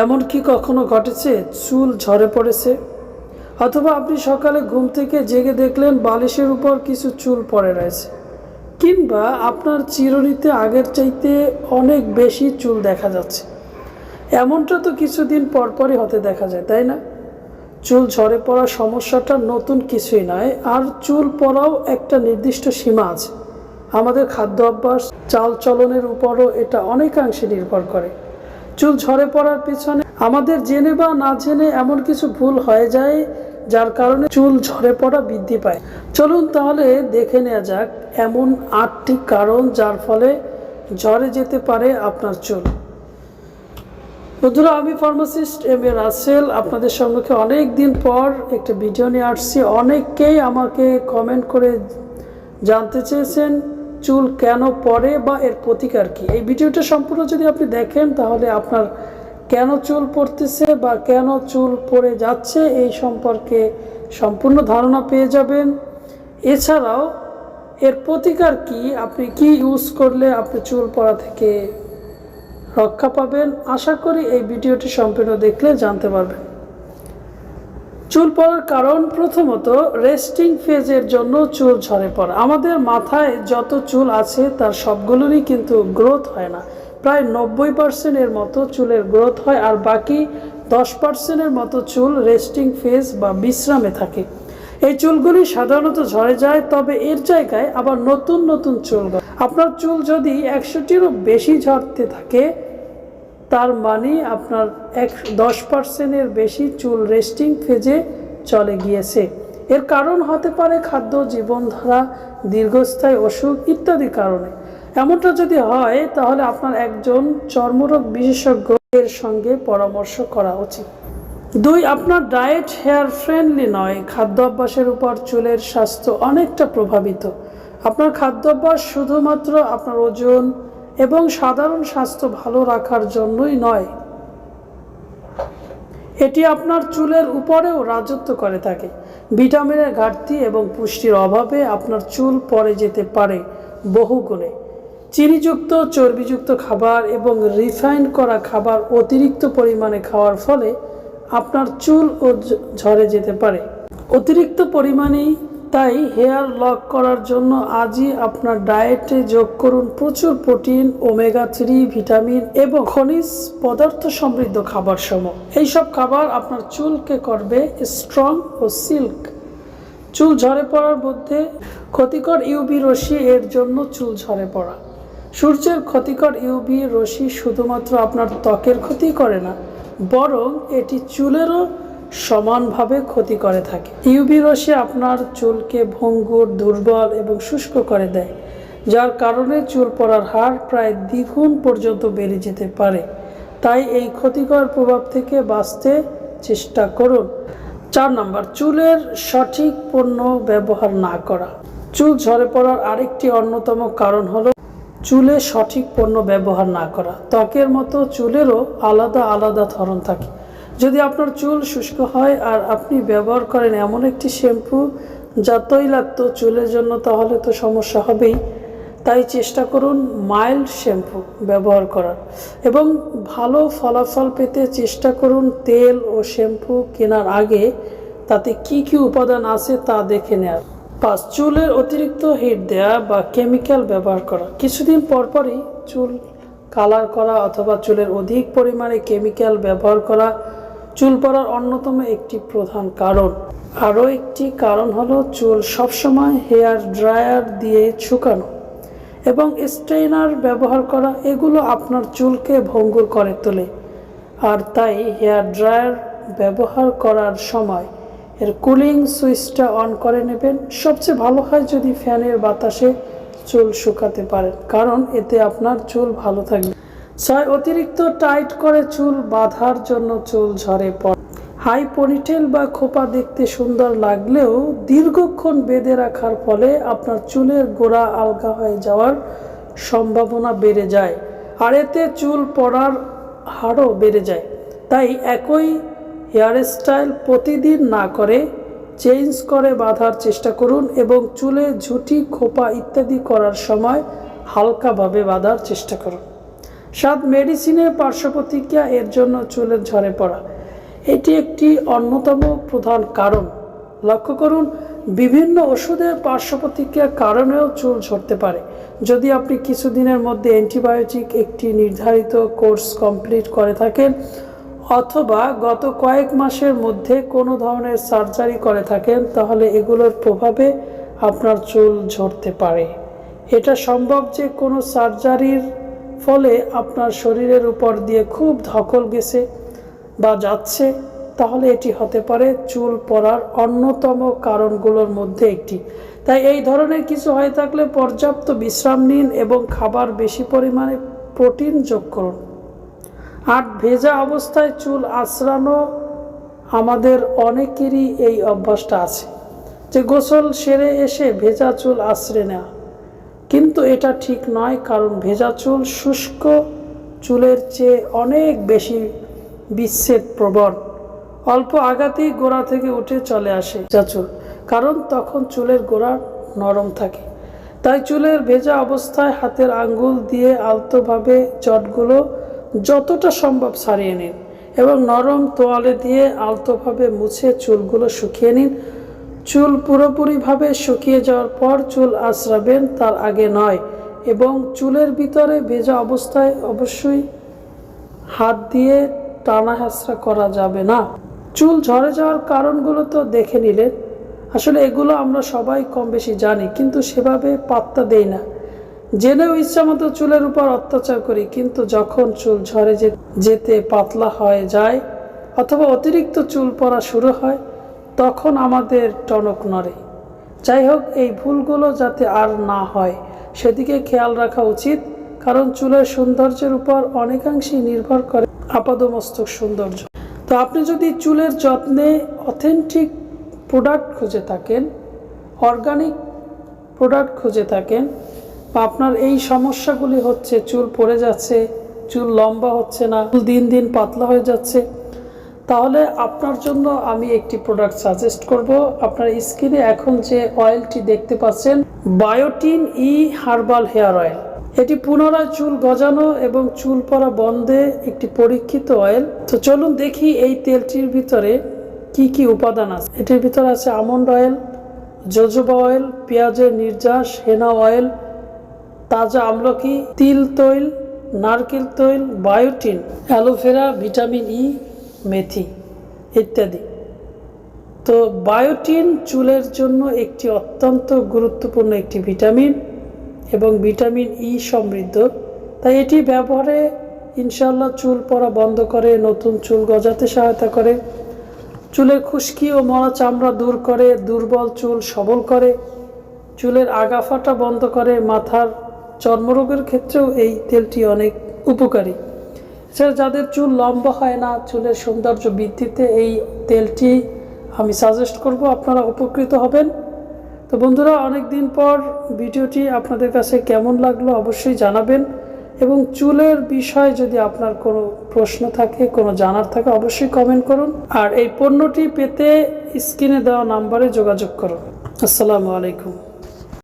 এমন কি কখনো ঘটেছে চুল ঝরে পড়েছে, অথবা আপনি সকালে ঘুম থেকে জেগে দেখলেন বালিশের উপর কিছু চুল পড়ে রয়েছে, কিংবা আপনার চিরুনিতে আগের চাইতে অনেক বেশি চুল দেখা যাচ্ছে। এমনটা তো কিছুদিন পরপরই হতে দেখা যায়, তাই না? চুল ঝরে পড়া সমস্যাটা নতুন কিছুই নয়, আর চুল পড়াও একটা নির্দিষ্ট সীমা আছে। আমাদের খাদ্য অভ্যাস, চালচলনের উপরও এটা অনেকাংশে নির্ভর করে। চুল ঝরে পড়ার পিছনে আমাদের জেনে বা না জেনে এমন কিছু ভুল হয়ে যায়, যার কারণে চুল ঝরে পড়া বৃদ্ধি পায়। চলুন তাহলে দেখে নেওয়া যাক এমন 8টি কারণ যার ফলে ঝরে যেতে পারে আপনার চুল। বন্ধুরা, আমি ফার্মাসিস্ট এম.এ. রাসেল আপনাদের সম্মুখে অনেক দিন পর একটা ভিডিও নিয়ে আসছি। অনেকেই আমাকে কমেন্ট করে জানতে চেয়েছেন চুল কেন পড়ে বা এর প্রতিকার কী। এই ভিডিওটা সম্পূর্ণ যদি আপনি দেখেন তাহলে আপনার কেন চুল পড়তেছে বা কেন চুল পড়ে যাচ্ছে এই সম্পর্কে সম্পূর্ণ ধারণা পেয়ে যাবেন। এছাড়াও এর প্রতিকার কী, আপনি কি ইউজ করলে আপনি চুল পড়া থেকে রক্ষা পাবেন। আশা করি এই ভিডিওটি সম্পূর্ণ দেখলে জানতে পারবেন। চুল পড়ার কারণ, প্রথমত রেস্টিং ফেজের জন্য চুল ঝরে পড়া। আমাদের মাথায় যত চুল আছে তার সবগুলোরই কিন্তু গ্রোথ হয় না। প্রায় 90% মতো চুলের গ্রোথ হয়, আর বাকি 10% মতো চুল রেস্টিং ফেজ বা বিশ্রামে থাকে। এই চুলগুলি সাধারণত ঝরে যায়, তবে এর জায়গায় আবার নতুন নতুন চুল। আপনার চুল যদি 100টিরও বেশি ঝরতে থাকে, তার মানে আপনার 10%-এর বেশি চুল রেস্টিং ফেজে চলে গিয়েছে। এর কারণ হতে পারে খাদ্য, জীবনধারা, দীর্ঘস্থায়ী অসুখ ইত্যাদি কারণে। এমনটা যদি হয় তাহলে আপনার একজন চর্মরোগ বিশেষজ্ঞের সঙ্গে পরামর্শ করা উচিত। 2, আপনার ডায়েট হেয়ার ফ্রেন্ডলি নয়। খাদ্য অভ্যাসের উপর চুলের স্বাস্থ্য অনেকটা প্রভাবিত। আপনার খাদ্যাভ্যাস শুধুমাত্র আপনার ওজন এবং সাধারণ স্বাস্থ্য ভালো রাখার জন্যই নয়, এটি আপনার চুলের উপরেও রাজত্ব করে থাকে। ভিটামিনের ঘাটতি এবং পুষ্টির অভাবে আপনার চুল পড়ে যেতে পারে বহুগুণে। চিনিযুক্ত, চর্বিযুক্ত খাবার এবং রিফাইন করা খাবার অতিরিক্ত পরিমাণে খাওয়ার ফলে আপনার চুল ঝরে যেতে পারে অতিরিক্ত পরিমাণেই। তাই হেয়ার লক করার জন্য আজই আপনার ডায়েটে যোগ করুন প্রচুর প্রোটিন, ওমেগা-3, ভিটামিন এবং খনিজ পদার্থ সমৃদ্ধ খাবারসমূহ। এইসব খাবার আপনার চুলকে করবে স্ট্রং ও সিল্ক। চুল ঝরে পড়ার মধ্যে ক্ষতিকর ইউভি রশ্মি এর জন্য চুল ঝরে পড়া। সূর্যের ক্ষতিকর ইউভি রশ্মি শুধুমাত্র আপনার ত্বকের ক্ষতি করে না, বরং এটি চুলেরও সমানভাবে ক্ষতি করে থাকে। ইউভি রশ্মি আপনার চুলকে ভঙ্গুর, দুর্বল এবং শুষ্ক করে দেয়, যার কারণে চুল পড়ার হার প্রায় দ্বিগুণ পর্যন্ত বেড়ে যেতে পারে। তাই এই ক্ষতিকর প্রভাব থেকে বাঁচতে চেষ্টা করুন। 4 নম্বর, চুলের সঠিক পণ্য ব্যবহার না করা। চুল ঝরে পড়ার আরেকটি অন্যতম কারণ হলো চুলে সঠিক পণ্য ব্যবহার না করা। ত্বকের মতো চুলেরও আলাদা আলাদা ধরন থাকে। যদি আপনার চুল শুষ্ক হয় আর আপনি ব্যবহার করেন এমন একটি শ্যাম্পু যা তৈলাক্ত চুলের জন্য, তাহলে তো সমস্যা হবেই। তাই চেষ্টা করুন মাইল্ড শ্যাম্পু ব্যবহার করার, এবং ভালো ফলাফল পেতে চেষ্টা করুন তেল ও শ্যাম্পু কেনার আগে তাতে কি কি উপাদান আছে তা দেখে নেওয়ার। 5, চুলের অতিরিক্ত হিট দেওয়া বা কেমিক্যাল ব্যবহার করা। কিছুদিন পরপরই চুল কালার করা অথবা চুলের অধিক পরিমাণে কেমিক্যাল ব্যবহার করা চুল পড়ার অন্যতম একটি প্রধান কারণ। আরও একটি কারণ হলো চুল সবসময় হেয়ার ড্রায়ার দিয়ে শুকানো এবং স্ট্রেইনার ব্যবহার করা। এগুলো আপনার চুলকে ভঙ্গুর করে তোলে, আর তাই হেয়ার ড্রায়ার ব্যবহার করার সময় এর কুলিং সুইচটা অন করে নেবেন। সবচেয়ে ভালো হয় যদি ফ্যানের বাতাসে চুল শুকাতে পারেন, কারণ এতে আপনার চুল ভালো থাকবে। 6, অতিরিক্ত টাইট করে চুল বাঁধার জন্য চুল ঝরে পড়ে। হাই পনিটেল বা খোপা দেখতে সুন্দর লাগলেও দীর্ঘক্ষণ বেঁধে রাখার ফলে আপনার চুলের গোড়া আলগা হয়ে যাওয়ার সম্ভাবনা বেড়ে যায়, আর এতে চুল পড়ার হারও বেড়ে যায়। তাই একই হেয়ার স্টাইল প্রতিদিন না করে চেঞ্জ করে বাঁধার চেষ্টা করুন, এবং চুলে ঝুঁটি, খোপা ইত্যাদি করার সময় হালকাভাবে বাঁধার চেষ্টা করুন। 7 মেডিসিনের পার্শ্ব প্রতিক্রিয়া এর জন্য চুলের ঝরে পড়া, এটি একটি অন্যতম প্রধান কারণ। লক্ষ্য করুন, বিভিন্ন ওষুধের পার্শ্ব প্রতিক্রিয়ার কারণেও চুল ঝরতে পারে। যদি আপনি কিছুদিনের মধ্যে অ্যান্টিবায়োটিক একটি নির্ধারিত কোর্স কমপ্লিট করে থাকেন অথবা গত কয়েক মাসের মধ্যে কোনো ধরনের সার্জারি করে থাকেন, তাহলে এগুলোর প্রভাবে আপনার চুল ঝরতে পারে। এটা সম্ভব যে কোনো সার্জারির ফলে আপনার শরীরের উপর দিয়ে খুব ধকল গেছে বা যাচ্ছে, তাহলে এটি হতে পারে চুল পড়ার অন্যতম কারণগুলোর মধ্যে একটি। তাই এই ধরনের কিছু হয়ে থাকলে পর্যাপ্ত বিশ্রাম নিন এবং খাবার বেশি পরিমাণে প্রোটিন যোগ করুন। 8 ভেজা অবস্থায় চুল আঁচড়ানো, আমাদের অনেকেরই এই অভ্যাসটা আছে যে গোসল সেরে এসে ভেজা চুল আঁচড়ে নেওয়া, কিন্তু এটা ঠিক নয়, কারণ ভেজা চুল শুষ্ক চুলের চেয়ে অনেক বেশি বিচ্ছেদ প্রবণ। অল্প আঘাতেই গোড়া থেকে উঠে চলে আসে ভেজা চুল, কারণ তখন চুলের গোড়া নরম থাকে। তাই চুলের ভেজা অবস্থায় হাতের আঙ্গুল দিয়ে আলতোভাবে জটগুলো যতটা সম্ভব ছাড়িয়ে নিন এবং নরম তোয়ালে দিয়ে আলতোভাবে মুছে চুলগুলো শুকিয়ে নিন। চুল পুরোপুরিভাবে শুকিয়ে যাওয়ার পর চুল আঁচড়াবেন, তার আগে নয়। এবং চুলের ভিতরে ভেজা অবস্থায় অবশ্যই হাত দিয়ে টানা হেঁচড়া করা যাবে না। চুল ঝরে যাওয়ার কারণগুলো তো দেখে নিলেন। আসলে এগুলো আমরা সবাই কম বেশি জানি, কিন্তু সেভাবে পাত্তা দেই না। জেনেও ইচ্ছামতো চুলের উপর অত্যাচার করি, কিন্তু যখন চুল ঝরে যেতে পাতলা হয়ে যায় অথবা অতিরিক্ত চুল পড়া শুরু হয়, তখন আমাদের টনক নড়ে। যাই হোক, এই ভুলগুলো যাতে আর না হয় সেদিকে খেয়াল রাখা উচিত, কারণ চুলের সৌন্দর্যের উপর অনেকাংশেই নির্ভর করে আপাদমস্তক সৌন্দর্য। তো আপনি যদি চুলের যত্নে অথেন্টিক প্রোডাক্ট খুঁজে থাকেন, অর্গানিক প্রোডাক্ট খুঁজে থাকেন, বা আপনার এই সমস্যাগুলি হচ্ছে, চুল পড়ে যাচ্ছে, চুল লম্বা হচ্ছে না, চুল দিন দিন পাতলা হয়ে যাচ্ছে, তাহলে আপনার জন্য আমি একটি প্রোডাক্ট সাজেস্ট করব। আপনার স্কিনে এখন যে অয়েলটি দেখতে পাচ্ছেন, বায়োটিন ই হার্বাল হেয়ার অয়েল, এটি পুনরায় চুল গজানো এবং চুল পড়া বন্ধে একটি পরীক্ষিত অয়েল। তো চলুন দেখি এই তেলটির ভিতরে কি কি উপাদান আছে। এটির ভিতরে আছে আমন্ড অয়েল, জোজোবা অয়েল, পেঁয়াজের নির্যাস, হেনা অয়েল, তাজা আমলকি, তিল তৈল, নারকেল তৈল, বায়োটিন, অ্যালোভেরা, ভিটামিন ই, মেথি ইত্যাদি। তো বায়োটিন চুলের জন্য একটি অত্যন্ত গুরুত্বপূর্ণ একটি ভিটামিন এবং ভিটামিন ই সমৃদ্ধ। তাই এটি ব্যবহারে ইনশাআল্লাহ চুল পড়া বন্ধ করে, নতুন চুল গজাতে সহায়তা করে, চুলের খুশকি ও মরা চামড়া দূর করে, দুর্বল চুল সবল করে, চুলের আগা ফাটা বন্ধ করে, মাথার চর্মরোগের ক্ষেত্রেও এই তেলটি অনেক উপকারী। এছাড়া যাদের চুল লম্বা হয় না, চুলের সৌন্দর্য বৃদ্ধিতে এই তেলটি আমি সাজেস্ট করব, আপনারা উপকৃত হবেন। তো বন্ধুরা, অনেক দিন পর ভিডিওটি আপনাদের কাছে কেমন লাগলো অবশ্যই জানাবেন, এবং চুলের বিষয়ে যদি আপনার কোনো প্রশ্ন থাকে, কোনো জানার থাকে, অবশ্যই কমেন্ট করুন। আর এই পণ্যটি পেতে স্ক্রিনে দেওয়া নাম্বারে যোগাযোগ করুন। আসসালামু আলাইকুম।